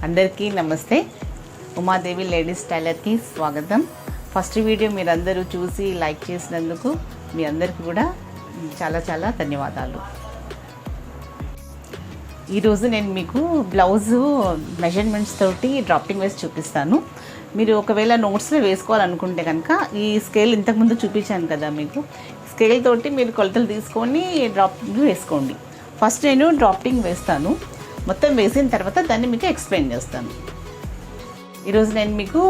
అందరికీ నమస్తే. ఉమాదేవి లేడీస్ టైలర్కి స్వాగతం. ఫస్ట్ వీడియో మీరందరూ చూసి లైక్ చేసినందుకు మీ అందరికీ కూడా చాలా చాలా ధన్యవాదాలు. ఈరోజు నేను మీకు బ్లౌజు మెజర్మెంట్స్ తోటి డ్రాఫ్టింగ్ వేసి చూపిస్తాను. మీరు ఒకవేళ నోట్స్లో వేసుకోవాలనుకుంటే కనుక ఈ స్కేల్ ఇంతకుముందు చూపించాను కదా, మీకు స్కేల్ తోటి మీరు కొలతలు తీసుకొని డ్రాఫ్టింగ్ వేసుకోండి. ఫస్ట్ నేను డ్రాఫ్టింగ్ వేస్తాను, మొత్తం వేసిన తర్వాత దాన్ని మీకు ఎక్స్ప్లెయిన్ చేస్తాను. ఈరోజు నేను మీకు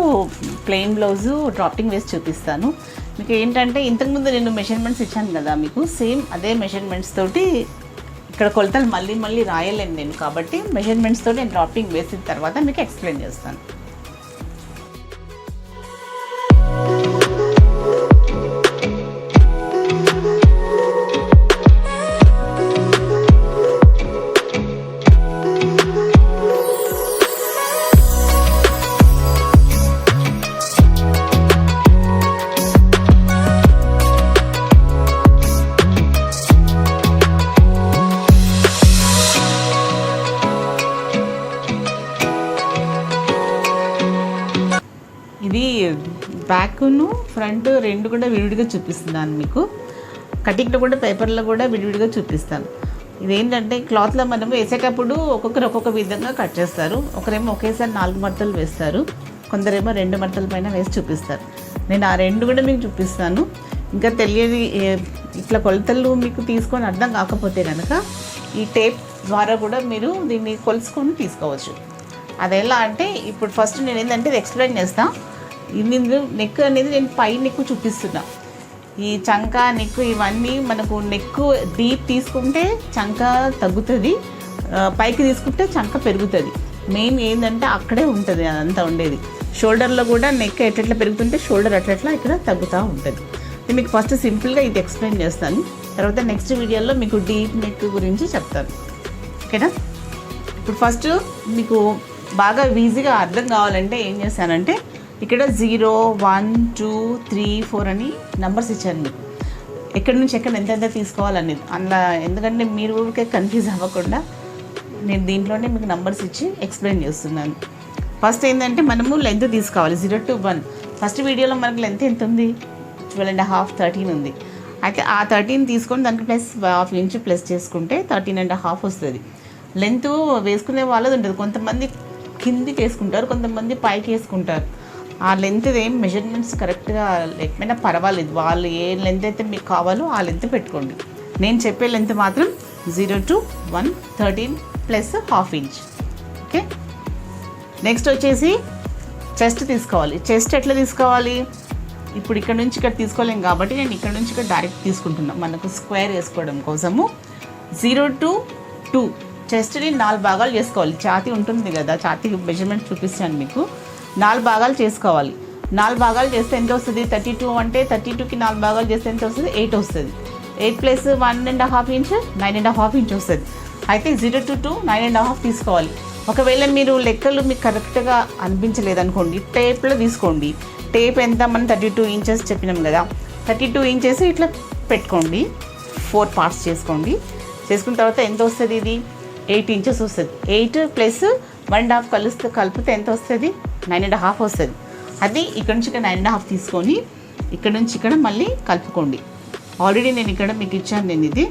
ప్లెయిన్ బ్లౌజు డ్రాఫ్టింగ్ వేసి చూపిస్తాను. మీకు ఏంటంటే ఇంతకుముందు నేను మెజర్మెంట్స్ ఇచ్చాను కదా, మీకు సేమ్ అదే మెజర్మెంట్స్ తోటి ఇక్కడ కొలతలు మళ్ళీ రాయలేను నేను, కాబట్టి మెజర్మెంట్స్ తోటి నేను డ్రాఫ్టింగ్ వేసిన తర్వాత మీకు ఎక్స్ప్లెయిన్ చేస్తాను. ఇది బ్యాక్ను ఫ్రంట్ రెండు కూడా విడివిడిగా చూపిస్తున్నాను. మీకు కటింగ్లో కూడా పేపర్లో కూడా విడివిడిగా చూపిస్తాను. ఇదేంటంటే క్లాత్లో మనం వేసేటప్పుడు ఒక్కొక్కరు ఒక్కొక్క విధంగా కట్ చేస్తారు. ఒకరేమో ఒకేసారి 4 మడతలు వేస్తారు, కొందరేమో 2 మడతల పైన వేసి చూపిస్తారు. నేను ఆ 2 కూడా మీకు చూపిస్తాను. ఇంకా తెలియని ఇట్లా కొలతలు మీకు తీసుకొని అర్థం కాకపోతే కనుక ఈ టేప్ ద్వారా కూడా మీరు దీన్ని కొలుసుకొని తీసుకోవచ్చు. అది ఎలా అంటే ఇప్పుడు ఫస్ట్ నేను ఏంటంటే ఇది ఎక్స్ప్లెయిన్ చేస్తాను. ఇది నెక్ అనేది నేను పై నెక్ చూపిస్తున్నా. ఈ చంక నెక్ ఇవన్నీ మనకు నెక్ డీప్ తీసుకుంటే చంక తగ్గుతుంది, పైకి తీసుకుంటే చంక పెరుగుతుంది. మెయిన్ ఏంటంటే అక్కడే ఉంటుంది అదంతా ఉండేది. షోల్డర్లో కూడా నెక్ ఎట్లా పెరుగుతుంటే షోల్డర్ అట్లా ఇక్కడ తగ్గుతూ ఉంటుంది. నేను మీకు ఫస్ట్ సింపుల్గా ఇది ఎక్స్ప్లెయిన్ చేస్తాను, తర్వాత నెక్స్ట్ వీడియోలో మీకు డీప్ నెక్ గురించి చెప్తాను. ఓకేనా? ఇప్పుడు ఫస్ట్ మీకు బాగా ఈజీగా అర్థం కావాలంటే ఏం చేశానంటే ఇక్కడ 0, 1, 2, 3, 4 అని నెంబర్స్ ఇచ్చాను మీకు. ఎక్కడి నుంచి ఎక్కడ ఎంత తీసుకోవాలనేది అందులో, ఎందుకంటే మీరు ఊరికే కన్ఫ్యూజ్ అవ్వకుండా నేను దీంట్లోనే మీకు నెంబర్స్ ఇచ్చి ఎక్స్ప్లెయిన్ చేస్తున్నాను. ఫస్ట్ ఏంటంటే మనము లెంత్ తీసుకోవాలి 0 to 1. ఫస్ట్ వీడియోలో మనకు లెంత్ ఎంత ఉంది, 12.5, 13 ఉంది. అయితే ఆ 13 తీసుకొని దానికి +1/2 ఇంచ్ ప్లస్ చేసుకుంటే 13.5 వస్తుంది. లెంత్ వేసుకునే వాళ్ళది ఉంటుంది. కొంతమంది కిందికి వేసుకుంటారు, కొంతమంది పైకి వేసుకుంటారు. ఆ లెంత్ ఏం మెజర్మెంట్స్ కరెక్ట్గా లేకపోయినా పర్వాలేదు, వాళ్ళు ఏ లెంత్ అయితే మీకు కావాలో ఆ లెంత్ పెట్టుకోండి. నేను చెప్పే లెంత్ మాత్రం 0 to 1, 13 +1/2 ఇంచ్. ఓకే, నెక్స్ట్ వచ్చేసి చెస్ట్ తీసుకోవాలి. చెస్ట్ ఎట్లా తీసుకోవాలి, ఇప్పుడు ఇక్కడ నుంచి ఇక్కడ తీసుకోలేం కాబట్టి నేను ఇక్కడ నుంచి ఇక్కడ డైరెక్ట్ తీసుకుంటున్నాను మనకు స్క్వేర్ వేసుకోవడం కోసము. 0 to 2 చెస్ట్ని 4 భాగాలు చేసుకోవాలి. ఛాతీ ఉంటుంది కదా, ఛాతీ మెజర్మెంట్ చూపిస్తాను మీకు. 4 భాగాలు చేసుకోవాలి. 4 భాగాలు చేస్తే ఎంత వస్తుంది, 32 అంటే 32కి 4 భాగాలు చేస్తే ఎంత వస్తుంది, 8 వస్తుంది. 8 + 1.5 ఇంచ్ 9.5 ఇంచ్ వస్తుంది. అయితే 0 to 2 9.5 తీసుకోవాలి. ఒకవేళ మీరు లెక్కలు మీకు కరెక్ట్గా అనిపించలేదనుకోండి, టేప్లో తీసుకోండి. టేప్ ఎంత, మనం 32 ఇంచెస్ చెప్పినాం కదా, 32 ఇంచెస్ ఇట్లా పెట్టుకోండి. 4 పార్ట్స్ చేసుకోండి. చేసుకున్న తర్వాత ఎంత వస్తుంది, ఇది 8 ఇంచెస్ వస్తుంది. 8 + 1.5 కలిపితే ఎంత వస్తుంది, 9.5 వస్తుంది. అది ఇక్కడ నుంచి ఇక్కడ 9.5 తీసుకొని ఇక్కడ నుంచి ఇక్కడ మళ్ళీ కలుపుకోండి. ఆల్రెడీ నేను ఇక్కడ మీకు ఇచ్చాను. నేను ఇది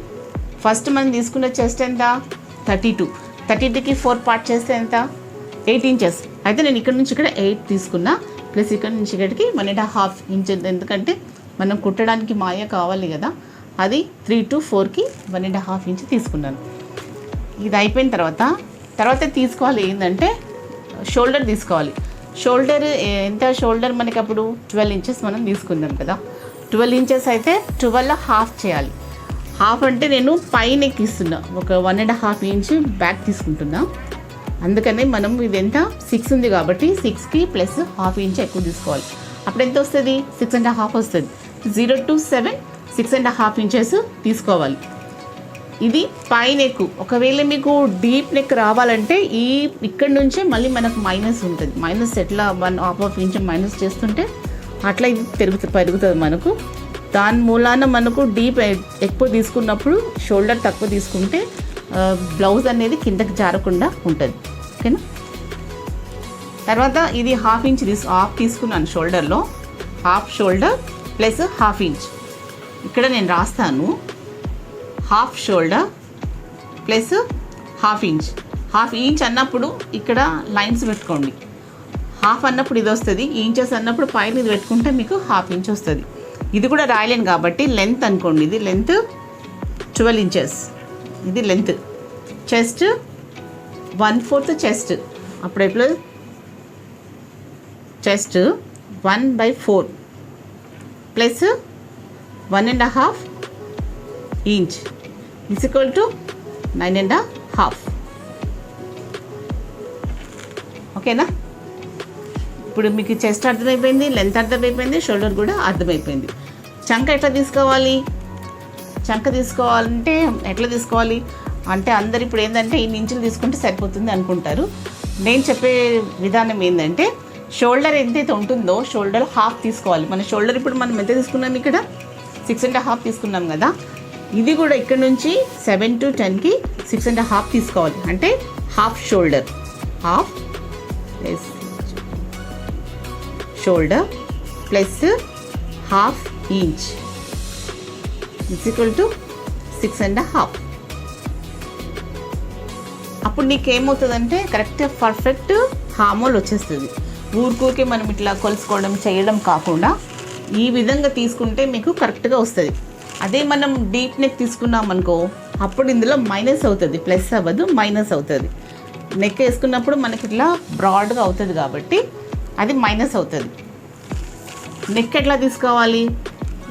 ఫస్ట్ మనం తీసుకున్న చెస్ట్ ఎంత, 32. 32కి 4 పార్ట్ చేస్తే ఎంత, 8 ఇంచెస్. అయితే నేను ఇక్కడ నుంచి ఇక్కడ 8 తీసుకున్నా, ప్లస్ ఇక్కడ నుంచి ఇక్కడికి 1.5 ఇంచ్. ఎందుకంటే మనం కుట్టడానికి మాయ కావాలి కదా, అది 3 to 4కి 1.5 ఇంచ్ తీసుకున్నాను. ఇది అయిపోయిన తర్వాత తీసుకోవాలి ఏంటంటే షోల్డర్ తీసుకోవాలి. షోల్డర్ ఎంత, షోల్డర్ మనకి అప్పుడు 12 ఇంచెస్ మనం తీసుకుందాం కదా. 12 ఇంచెస్ అయితే 12.5 చేయాలి. హాఫ్ అంటే నేను పైన ఎక్కిస్తున్నా, ఒక 1.5 ఇంచ్ బ్యాక్ తీసుకుంటున్నా. అందుకని మనం ఇది ఎంత 6 ఉంది కాబట్టి 6కి +1/2 ఇంచ్ ఎక్కువ తీసుకోవాలి. అప్పుడు ఎంత వస్తుంది, 6.5 వస్తుంది. 0 to 7 6.5 ఇంచెస్ తీసుకోవాలి. ఇది పై నెక్. ఒకవేళ మీకు డీప్ నెక్ రావాలంటే ఇక్కడ నుంచే మళ్ళీ మనకు మైనస్ ఉంటుంది. మైనస్ ఎట్లా 1/2 ఇంచ్ మైనస్ చేస్తుంటే అట్లా ఇది పెరుగుతుంది మనకు. దాని మూలాన మనకు డీప్ ఎక్కువ తీసుకున్నప్పుడు షోల్డర్ తక్కువ తీసుకుంటే బ్లౌజ్ అనేది కిందకి జారకుండా ఉంటుంది. ఓకేనా? తర్వాత ఇది హాఫ్ తీసుకున్నాను షోల్డర్లో. Half shoulder plus half inch. ఇక్కడ నేను రాస్తాను half shoulder plus half inch. Half inch అన్నప్పుడు ఇక్కడ లైన్స్ పెట్టుకోండి. హాఫ్ అన్నప్పుడు ఇది వస్తుంది, ఇంచెస్ అన్నప్పుడు పైన ఇది పెట్టుకుంటే మీకు హాఫ్ ఇంచ్ వస్తుంది. ఇది కూడా రాయలేను కాబట్టి లెంత్ అనుకోండి. ఇది లెంత్ 12 ఇంచెస్. ఇది లెంత్. Chest 1/4 chest. అప్పుడు ఎప్పుడు chest 1/4 plus 1.5 inch is equal to 9.5. ఓకేనా? ఇప్పుడు మీకు చెస్ట్ అర్థమైపోయింది, లెంత్ అర్థమైపోయింది, షోల్డర్ కూడా అర్థమైపోయింది. చంక ఎట్లా తీసుకోవాలి? చంక తీసుకోవాలంటే ఎట్లా తీసుకోవాలి అంటే అందరు ఇప్పుడు ఏంటంటే ఇన్ని ఇంచులు తీసుకుంటే సరిపోతుంది అనుకుంటారు. నేను చెప్పే విధానం ఏంటంటే షోల్డర్ ఎంతైతే ఉంటుందో షోల్డర్ హాఫ్ తీసుకోవాలి. మన షోల్డర్ ఇప్పుడు మనం ఎంత తీసుకున్నాం? ఇక్కడ 6.5 తీసుకున్నాం కదా. ఇది కూడా ఇక్కడ నుంచి 7 to 10కి 6.5 తీసుకోవాలి. అంటే half shoulder. Half plus shoulder plus half inch it's equal to 6.5. అప్పుడు నీకేమవుతుందంటే కరెక్ట్ పర్ఫెక్ట్ హామోల్ వచ్చేస్తుంది. ఊరికే మనం ఇట్లా కొలుసుకోవడం చేయడం కాకుండా ఈ విధంగా తీసుకుంటే మీకు కరెక్ట్గా వస్తుంది. అదే మనం డీప్ నెక్ తీసుకున్నాం అనుకో అప్పుడు ఇందులో మైనస్ అవుతుంది, ప్లస్ అవ్వదు, మైనస్ అవుతుంది. నెక్ వేసుకున్నప్పుడు మనకి ఇట్లా బ్రాడ్గా అవుతుంది కాబట్టి అది మైనస్ అవుతుంది. నెక్ ఎట్లా తీసుకోవాలి?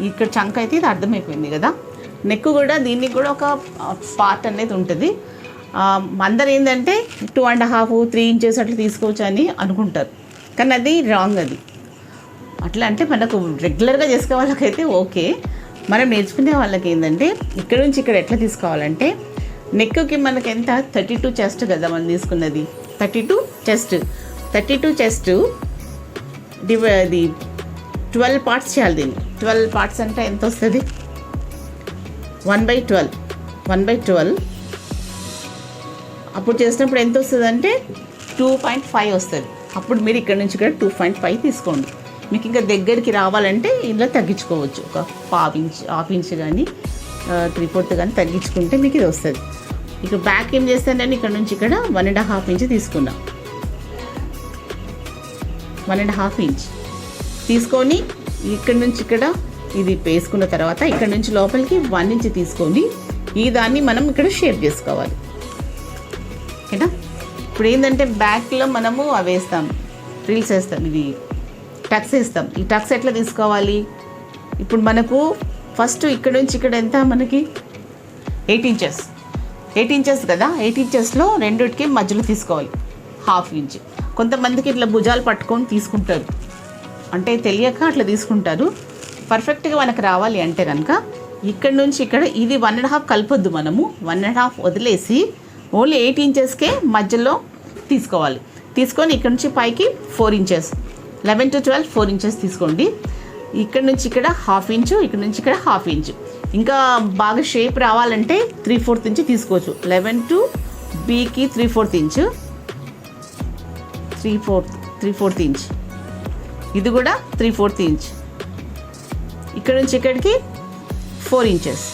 ఇక్కడ చంక అయితే ఇది అర్థమైపోయింది కదా. నెక్ కూడా దీనికి కూడా ఒక పార్ట్ అనేది ఉంటుంది. అందరు ఏంటంటే 2.5 3 ఇంచెస్ అట్లా తీసుకోవచ్చు అని అనుకుంటారు, కానీ అది రాంగ్. అది అట్లా అంటే మనకు రెగ్యులర్గా చేసుకునే వాళ్ళకైతే ఓకే. మనం నేర్చుకునే వాళ్ళకి ఏంటంటే ఇక్కడ నుంచి ఇక్కడ ఎట్లా తీసుకోవాలంటే నెక్కి మనకి ఎంత 32 చెస్ట్ కదా మనం తీసుకున్నది. 32 చెస్ట్ అది 12 పార్ట్స్ చేయాలి. దీన్ని 12 పార్ట్స్ అంటే ఎంత వస్తుంది? 1/12 అప్పుడు చేసినప్పుడు ఎంత వస్తుంది అంటే 2.5 వస్తుంది. అప్పుడు మీరు ఇక్కడ నుంచి ఇక్కడ 2.5 తీసుకోండి. మీకు ఇంకా దగ్గరికి రావాలంటే ఇలా తగ్గించుకోవచ్చు. ఒక హాఫ్ ఇంచ్ కానీ 3/4 కానీ తగ్గించుకుంటే మీకు ఇది వస్తుంది. ఇక బ్యాక్ ఏం చేస్తానంటే ఇక్కడ నుంచి ఇక్కడ 1.5 ఇంచ్ తీసుకున్నాం. 1.5 ఇంచ్ తీసుకొని ఇక్కడ నుంచి ఇక్కడ ఇది వేసుకున్న తర్వాత ఇక్కడ నుంచి లోపలికి 1 ఇంచ్ తీసుకోండి. ఈ దాన్ని మనం ఇక్కడ షేప్ చేసుకోవాలి. ఓకేనా? ఇప్పుడు ఏంటంటే బ్యాక్లో మనము అవి వేస్తాం, ఫ్రిల్స్ వేస్తాం, ఇది టక్స్ వేస్తాం. ఈ టక్స్ ఎట్లా తీసుకోవాలి? ఇప్పుడు మనకు ఫస్ట్ ఇక్కడ నుంచి ఇక్కడ ఎంత మనకి 8 ఇంచెస్ కదా. 8 ఇంచెస్లో రెండిటికి మధ్యలో తీసుకోవాలి హాఫ్ ఇంచ్. కొంతమందికి ఇట్లా భుజాలు పట్టుకొని తీసుకుంటారు, అంటే తెలియక అట్లా తీసుకుంటారు. పర్ఫెక్ట్గా మనకు రావాలి అంటే కనుక ఇక్కడ నుంచి ఇక్కడ ఇది 1.5 కలపొద్దు. మనము 1.5 వదిలేసి ఓన్లీ 8 ఇంచెస్కే మధ్యలో తీసుకోవాలి. తీసుకొని ఇక్కడ నుంచి పైకి 4 ఇంచెస్, 11 to 12 4 ఇంచెస్ తీసుకోండి. ఇక్కడ నుంచి ఇక్కడ హాఫ్ ఇంచు, ఇక్కడ నుంచి ఇక్కడ హాఫ్ ఇంచు. ఇంకా బాగా షేప్ రావాలంటే 3/4 ఇంచు తీసుకోవచ్చు. 11 to Bకి 3/4 ఇంచు, 3/4 ఇంచ్. ఇది కూడా 3/4 ఇంచ్. ఇక్కడ నుంచి ఇక్కడికి 4 ఇంచెస్.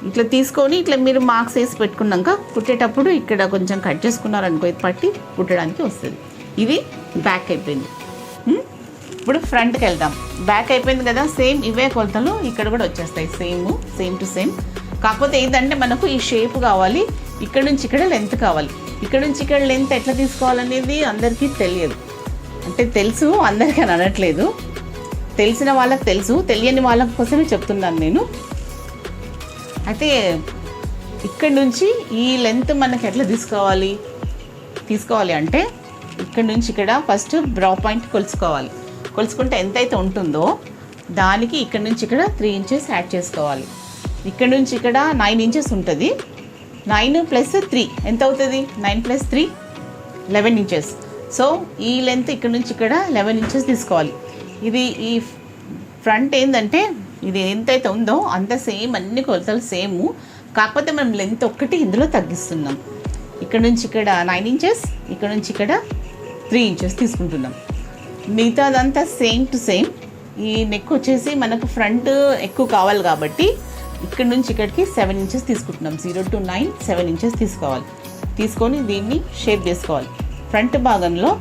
ఇట్లా తీసుకొని ఇట్లా మీరు మార్క్స్ వేసి పెట్టుకున్నాక కుట్టేటప్పుడు ఇక్కడ కొంచెం కట్ చేసుకున్నారనుకో ఇది పట్టి కుట్టడానికి వస్తుంది. ఇది బ్యాక్ అయిపోయింది. ఇప్పుడు ఫ్రంట్కి వెళ్దాం. బ్యాక్ అయిపోయింది కదా, సేమ్ ఇవే కొలతలు ఇక్కడ కూడా వచ్చేస్తాయి, సేమ్ టు సేమ్. కాకపోతే ఏంటంటే మనకు ఈ షేప్ కావాలి, ఇక్కడ నుంచి ఇక్కడ లెంత్ కావాలి. ఇక్కడ నుంచి ఇక్కడ లెంత్ ఎట్లా తీసుకోవాలనేది అందరికీ తెలియదు. అంటే తెలుసు, అందరికీ అని అనట్లేదు, తెలిసిన వాళ్ళకి తెలుసు, తెలియని వాళ్ళ కోసమే చెప్తున్నాను నేను. అయితే ఇక్కడ నుంచి ఈ లెంత్ మనకి ఎట్లా తీసుకోవాలి అంటే ఇక్కడ నుంచి ఇక్కడ ఫస్ట్ బ్రా పాయింట్ కొలుచుకోవాలి. కొలుచుకుంటే ఎంతైతే ఉంటుందో దానికి ఇక్కడ నుంచి ఇక్కడ 3 ఇంచెస్ యాడ్ చేసుకోవాలి. ఇక్కడ నుంచి ఇక్కడ 9 ఇంచెస్ ఉంటుంది. 9 + 3 ఎంత అవుతుంది? 9 + 3 11 ఇంచెస్. సో ఈ లెంత్ ఇక్కడ నుంచి ఇక్కడ 11 ఇంచెస్ తీసుకోవాలి. ఇది ఈ ఫ్రంట్ ఏంటంటే ఇది ఎంతైతే ఉందో అంత సేమ్, అన్ని కొలతలు సేమ్. కాకపోతే మనం లెంత్ ఒక్కటి ఇందులో తగ్గిస్తున్నాం. ఇక్కడ నుంచి ఇక్కడ 9 ఇంచెస్, ఇక్కడ నుంచి ఇక్కడ 3 ఇంచెస్ తీసుకుంటున్నాం. మిగతాదంతా సేమ్ టు సేమ్. ఈ నెక్ వచ్చేసి మనకు ఫ్రంట్ ఎక్కువ కావాలి కాబట్టి ఇక్కడ నుంచి ఇక్కడికి 7 ఇంచెస్ తీసుకుంటున్నాం. 0 to 9 7 ఇంచెస్ తీసుకోవాలి. తీసుకొని దీన్ని షేప్ చేసుకోవాలి. ఫ్రంట్ భాగంలో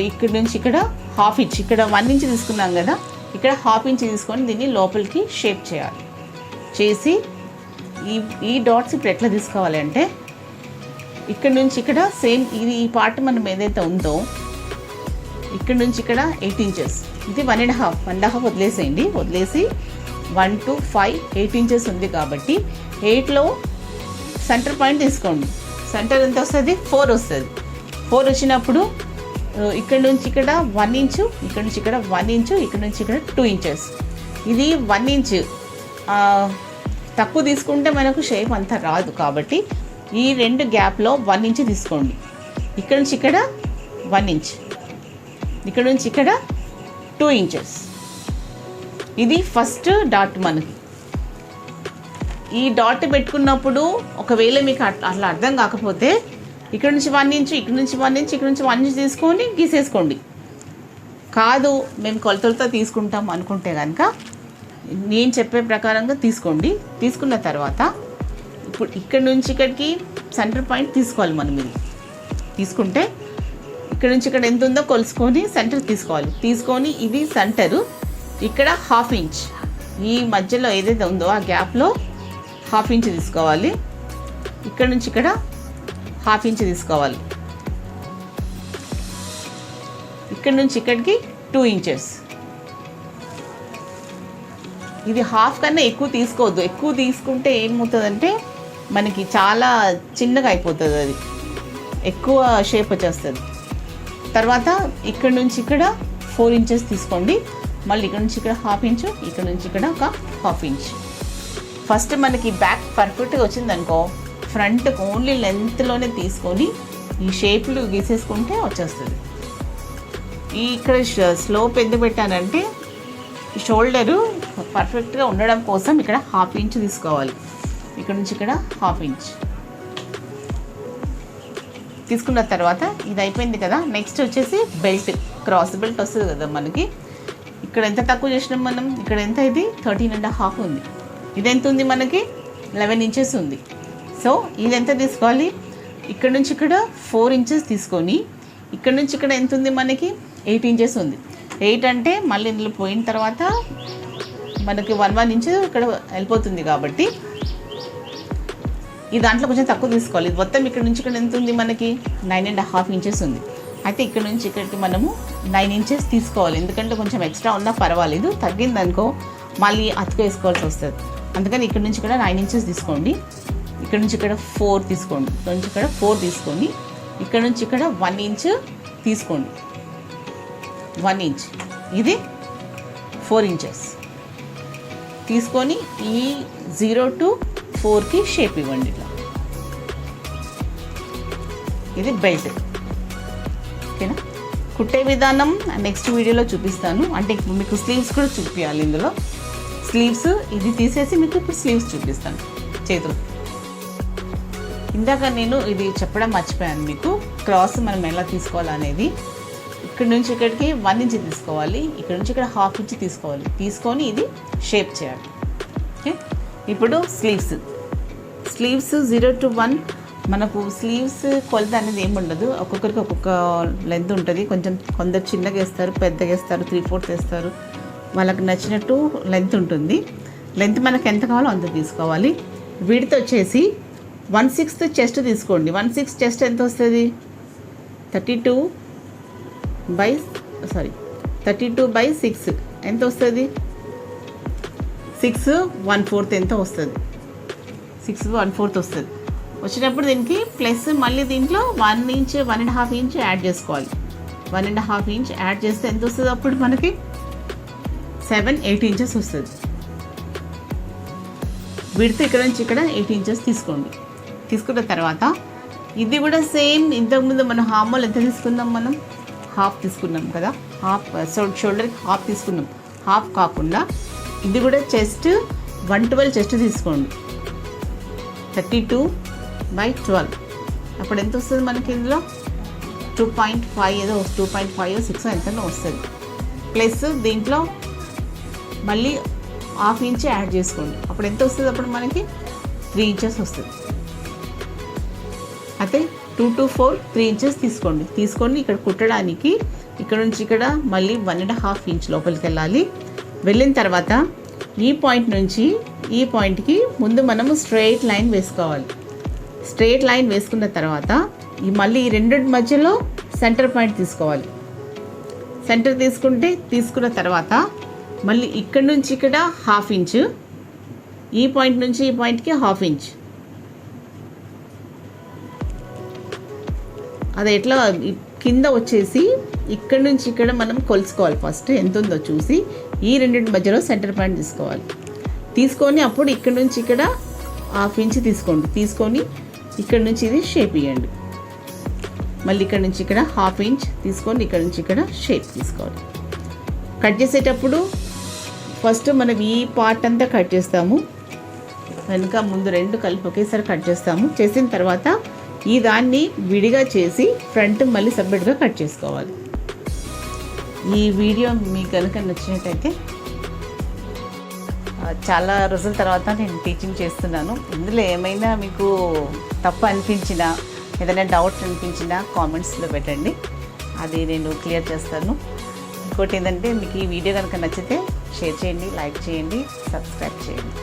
ఇక్కడ నుంచి ఇక్కడ హాఫ్ ఇంచ్, ఇక్కడ 1 ఇంచ్ తీసుకున్నాం కదా, ఇక్కడ హాఫ్ ఇంచ్ తీసుకొని దీన్ని లోపలికి షేప్ చేయాలి. చేసి ఈ డాట్స్ ఇప్పుడు ఎట్లా తీసుకోవాలి అంటే ఇక్కడ నుంచి ఇక్కడ సేమ్ ఇది ఈ పార్ట్ మనం ఏదైతే ఉందో ఇక్కడ నుంచి ఇక్కడ 8 ఇంచెస్, ఇది 1.5 వదిలేసేయండి. వదిలేసి 1 to 5 8 ఇంచెస్ ఉంది కాబట్టి 8లో సెంటర్ పాయింట్ తీసుకోండి. సెంటర్ ఎంత వస్తుంది? 4 వస్తుంది. 4 వచ్చినప్పుడు ఇక్కడ నుంచి ఇక్కడ 1 ఇంచు, ఇక్కడ నుంచి ఇక్కడ 1 ఇంచు, ఇక్కడ నుంచి ఇక్కడ 2 ఇంచెస్. ఇది 1 ఇంచ్ తక్కువ తీసుకుంటే మనకు షేప్ అంతా రాదు కాబట్టి ఈ 2 గ్యాప్లో 1 ఇంచ్ తీసుకోండి. ఇక్కడ నుంచి ఇక్కడ 1 ఇంచ్, ఇక్కడ నుంచి ఇక్కడ 2 ఇంచెస్. ఇది ఫస్ట్ డాట్. మనకి ఈ డాట్ పెట్టుకున్నప్పుడు ఒకవేళ మీకు అట్లా అర్థం కాకపోతే ఇక్కడ నుంచి 1 ఇంచ్, ఇక్కడ నుంచి 1 ఇంచ్, ఇక్కడ నుంచి 1 ఇంచ్ తీసుకొని గీసేసుకోండి. కాదు మేము కొలతలతో తీసుకుంటాం అనుకుంటే కనుక నేను చెప్పే ప్రకారంగా తీసుకోండి. తీసుకున్న తర్వాత ఇప్పుడు ఇక్కడ నుంచి ఇక్కడికి సెంటర్ పాయింట్ తీసుకోవాలి. మనం ఇది తీసుకుంటే ఇక్కడ నుంచి ఇక్కడ ఎంత ఉందో కొలుసుకొని సెంటర్ తీసుకోవాలి. తీసుకొని ఇది సెంటరు, ఇక్కడ హాఫ్ ఇంచ్, ఈ మధ్యలో ఏదైతే ఉందో ఆ గ్యాప్లో హాఫ్ ఇంచ్ తీసుకోవాలి. ఇక్కడ నుంచి ఇక్కడ హాఫ్ ఇంచ్ తీసుకోవాలి. ఇక్కడ నుంచి ఇక్కడికి 2 ఇంచెస్. ఇది హాఫ్ కన్నా ఎక్కువ తీసుకోవద్దు. ఎక్కువ తీసుకుంటే ఏమవుతుందంటే మనకి చాలా చిన్నగా అయిపోతుంది, అది ఎక్కువ షేప్ వచ్చేస్తుంది. తర్వాత ఇక్కడ నుంచి ఇక్కడ 4 ఇంచెస్ తీసుకోండి. మళ్ళీ ఇక్కడ నుంచి ఇక్కడ హాఫ్ ఇంచు, ఇక్కడ నుంచి ఇక్కడ ఒక హాఫ్ ఇంచ్. ఫస్ట్ మనకి బ్యాక్ పర్ఫెక్ట్గా వచ్చిందనుకో ఫ్రంట్ ఓన్లీ లెంత్లోనే తీసుకొని ఈ షేప్లు గీసేసుకుంటే వచ్చేస్తుంది. ఈ ఇక్కడ స్లోప్ ఎందుకు పెట్టానంటే షోల్డరు పర్ఫెక్ట్గా ఉండడం కోసం ఇక్కడ హాఫ్ ఇంచ్ తీసుకోవాలి. ఇక్కడ నుంచి ఇక్కడ హాఫ్ ఇంచ్ తీసుకున్న తర్వాత ఇది అయిపోయింది కదా. నెక్స్ట్ వచ్చేసి బెల్ట్, క్రాస్ బెల్ట్ వస్తుంది కదా మనకి. ఇక్కడ ఎంత తక్కువ చేసినాం మనం, ఇక్కడ ఎంత, ఇది 13.5 ఉంది. ఇది ఎంత ఉంది మనకి? 11 ఇంచెస్ ఉంది. సో ఇది ఎంత తీసుకోవాలి? ఇక్కడ నుంచి ఇక్కడ 4 ఇంచెస్ తీసుకొని ఇక్కడ నుంచి ఇక్కడ ఎంత ఉంది మనకి? 8 ఇంచెస్ ఉంది. 8 అంటే మళ్ళీ ఇందులో పోయిన తర్వాత మనకి 1 ఇంచ్ ఇక్కడ వెళ్ళిపోతుంది కాబట్టి ఈ దాంట్లో కొంచెం తక్కువ తీసుకోవాలి. ఇది మొత్తం ఇక్కడ నుంచి ఇక్కడ ఎంత ఉంది మనకి? 9.5 ఇంచెస్ ఉంది. అయితే ఇక్కడ నుంచి ఇక్కడికి మనము 9 ఇంచెస్ తీసుకోవాలి. ఎందుకంటే కొంచెం ఎక్స్ట్రా ఉన్నా పర్వాలేదు, తగ్గిందనుకో మళ్ళీ అతుకు వేసుకోవాల్సి వస్తుంది. అందుకని ఇక్కడ నుంచి ఇక్కడ 9 ఇంచెస్ తీసుకోండి. ఇక్కడ నుంచి ఇక్కడ 4 తీసుకోండి. ఇక్కడ నుంచి ఇక్కడ 4 తీసుకొని ఇక్కడ నుంచి ఇక్కడ 1 ఇంచ్ తీసుకోండి. 1 ఇంచ్, ఇది 4 ఇంచెస్ తీసుకొని ఈ 0 to 4కి షేప్ ఇవ్వండి. ఇట్లా ఇది బెల్ట్. ఓకేనా? కుట్టే విధానం నెక్స్ట్ వీడియోలో చూపిస్తాను. అంటే మీకు స్లీవ్స్ కూడా చూపించాలి. ఇందులో స్లీవ్స్ ఇది తీసేసి మీకు ఇప్పుడు స్లీవ్స్ చూపిస్తాను చేతులు. ఇందాక నేను ఇది చెప్పడం మర్చిపోయాను మీకు. క్రాస్ మనం ఎలా తీసుకోవాలనేది ఇక్కడ నుంచి ఇక్కడికి 1 ఇంచ్ తీసుకోవాలి. ఇక్కడ నుంచి ఇక్కడ హాఫ్ ఇంచ్ తీసుకోవాలి. తీసుకొని ఇది షేప్ చేయాలి. ఓకే, ఇప్పుడు స్లీవ్స్ 0 to 1 మనకు స్లీవ్స్ కొలత అనేది ఏమి ఉండదు. ఒక్కొక్కరికి ఒక్కొక్క లెంత్ ఉంటుంది. కొంచెం కొందరు చిన్నగా వేస్తారు, పెద్దగా వేస్తారు, 3/4 వేస్తారు. వాళ్ళకి నచ్చినట్టు లెంత్ ఉంటుంది. లెంత్ మనకు ఎంత కావాలో అంత తీసుకోవాలి. వీటితో వచ్చేసి 1/6 చెస్ట్ తీసుకోండి. 1/6 చెస్ట్ ఎంత వస్తుంది? 32/6 ఎంత వస్తుంది? 6 1/4 ఎంత వస్తుంది? 6 1/4 వస్తుంది. వచ్చినప్పుడు దీనికి ప్లస్ మళ్ళీ దీంట్లో 1 ఇంచ్ 1.5 ఇంచ్ యాడ్ చేసుకోవాలి. 1.5 ఇంచ్ యాడ్ చేస్తే ఎంత వస్తుంది? అప్పుడు మనకి 7-8 ఇంచెస్ వస్తుంది. విడ్త్ ఇక్కడ నుంచి ఇక్కడ 8 ఇంచెస్ తీసుకోండి. తీసుకున్న తర్వాత ఇది కూడా సేమ్ ఇంతకుముందు మనం హార్మోల్ ఎంత తీసుకుందాం? మనం హాఫ్ తీసుకున్నాం కదా, హాఫ్ షోల్డర్కి హాఫ్ తీసుకున్నాం. హాఫ్ కాకుండా ఇది కూడా చెస్ట్ 112 చెస్ట్ తీసుకోండి. 32/12 అప్పుడు ఎంత వస్తుంది మనకి? ఇందులో 2.5 ఏదో 2.5 6 ఎంతనో వస్తుంది. ప్లస్ దీంట్లో మళ్ళీ 1/2 ఇంచ్ యాడ్ చేసుకోండి. అప్పుడు ఎంత వస్తుంది? అప్పుడు మనకి 3 ఇంచెస్ వస్తుంది. అయితే 2 to 4 3 ఇంచెస్ తీసుకొని ఇక్కడ కుట్టడానికి ఇక్కడ నుంచి ఇక్కడ మళ్ళీ 1.5 ఇంచ్ లోపలికి వెళ్ళాలి. వెళ్ళిన తర్వాత ఈ పాయింట్ నుంచి ఈ పాయింట్కి ముందు మనము స్ట్రెయిట్ లైన్ వేసుకోవాలి. స్ట్రెయిట్ లైన్ వేసుకున్న తర్వాత మళ్ళీ ఈ రెండింటి మధ్యలో సెంటర్ పాయింట్ తీసుకోవాలి. సెంటర్ తీసుకున్న తర్వాత మళ్ళీ ఇక్కడ నుంచి ఇక్కడ 1/2 ఇంచ్, ఈ పాయింట్ నుంచి ఈ పాయింట్కి 1/2 ఇంచ్. అది ఎట్లా కింద వచ్చేసి ఇక్కడ నుంచి ఇక్కడ మనం కొలుసుకోవాలి. ఫస్ట్ ఎంత ఉందో చూసి ఈ రెండింటి మధ్యలో సెంటర్ పాయింట్ తీసుకొని అప్పుడు ఇక్కడ నుంచి ఇక్కడ 1/2 ఇంచ్ తీసుకొని ఇక్కడ నుంచి ఇది షేప్ ఇవ్వండి. మళ్ళీ ఇక్కడ నుంచి ఇక్కడ 1/2 ఇంచ్ తీసుకొని ఇక్కడ నుంచి ఇక్కడ షేప్ తీసుకోవాలి. కట్ చేసేటప్పుడు ఫస్ట్ మనం ఈ పార్ట్ అంతా కట్ చేస్తాము, వెనుక ముందు రెండు కలిపి ఒకేసారి కట్ చేస్తాము. చేసిన తర్వాత ఈ దాన్ని విడిగా చేసి ఫ్రంట్ మళ్ళీ సపరేట్గా కట్ చేసుకోవాలి. ఈ వీడియో మీకు కనుక నచ్చినట్టయితే, చాలా రోజుల తర్వాత నేను టీచింగ్ చేస్తున్నాను. ఇందులో ఏమైనా మీకు తప్పు అనిపించినా ఏదైనా డౌట్ అనిపించినా కామెంట్స్లో పెట్టండి, అది నేను క్లియర్ చేస్తాను. ఇంకోటి ఏంటంటే మీకు ఈ వీడియో కనుక నచ్చితే షేర్ చేయండి, లైక్ చేయండి, సబ్స్క్రైబ్ చేయండి.